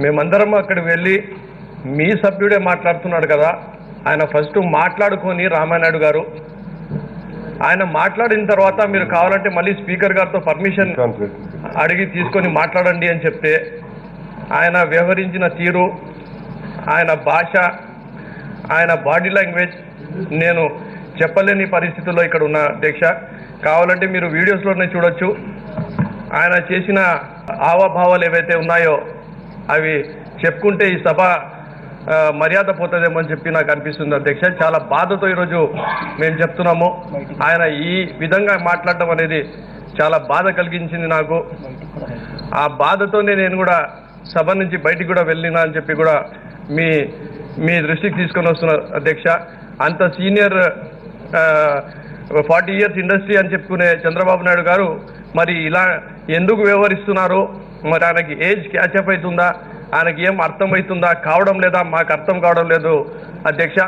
మేమందరం అక్కడికి వెళ్ళి మీ సభ్యుడే మాట్లాడుతున్నాడు కదా, ఆయన ఫస్ట్ మాట్లాడుకొని రామానాయుడు గారు ఆయన మాట్లాడిన తర్వాత మీరు కావాలంటే మళ్ళీ స్పీకర్ గారితో పర్మిషన్ అడిగి తీసుకొని మాట్లాడండి అని చెప్తే ఆయన వ్యవహరించిన తీరు, ఆయన భాష, ఆయన బాడీ లాంగ్వేజ్ నేను చెప్పలేని పరిస్థితుల్లో ఇక్కడ ఉన్న అధ్యక్ష. కావాలంటే మీరు వీడియోస్లోనే చూడొచ్చు. ఆయన చేసిన హావభావాలు ఏవైతే ఉన్నాయో అవి చెప్పుకుంటే ఈ సభ మర్యాద పోతుందేమో అని చెప్పి నాకు అనిపిస్తుంది అధ్యక్ష. చాలా బాధతో ఈరోజు మేము చెప్తున్నాము. ఆయన ఈ విధంగా మాట్లాడడం అనేది చాలా బాధ కలిగించింది నాకు. ఆ బాధతోనే నేను కూడా సభ నుంచి బయటికి కూడా వెళ్ళినా అని చెప్పి కూడా మీ దృష్టికి తీసుకొని వస్తున్నా అధ్యక్ష. అంత సీనియర్ 40 years ఇండస్ట్రీ అని చెప్పుకునే చంద్రబాబు నాయుడు గారు మరి ఇలా ఎందుకు వ్యవహరిస్తున్నారు? మరి ఆయనకి ఏజ్ క్యాచప్ అవుతుందా, ఆయనకి ఏం అర్థమవుతుందా, కావడం లేదా, మాకు అర్థం కావడం లేదు అధ్యక్ష.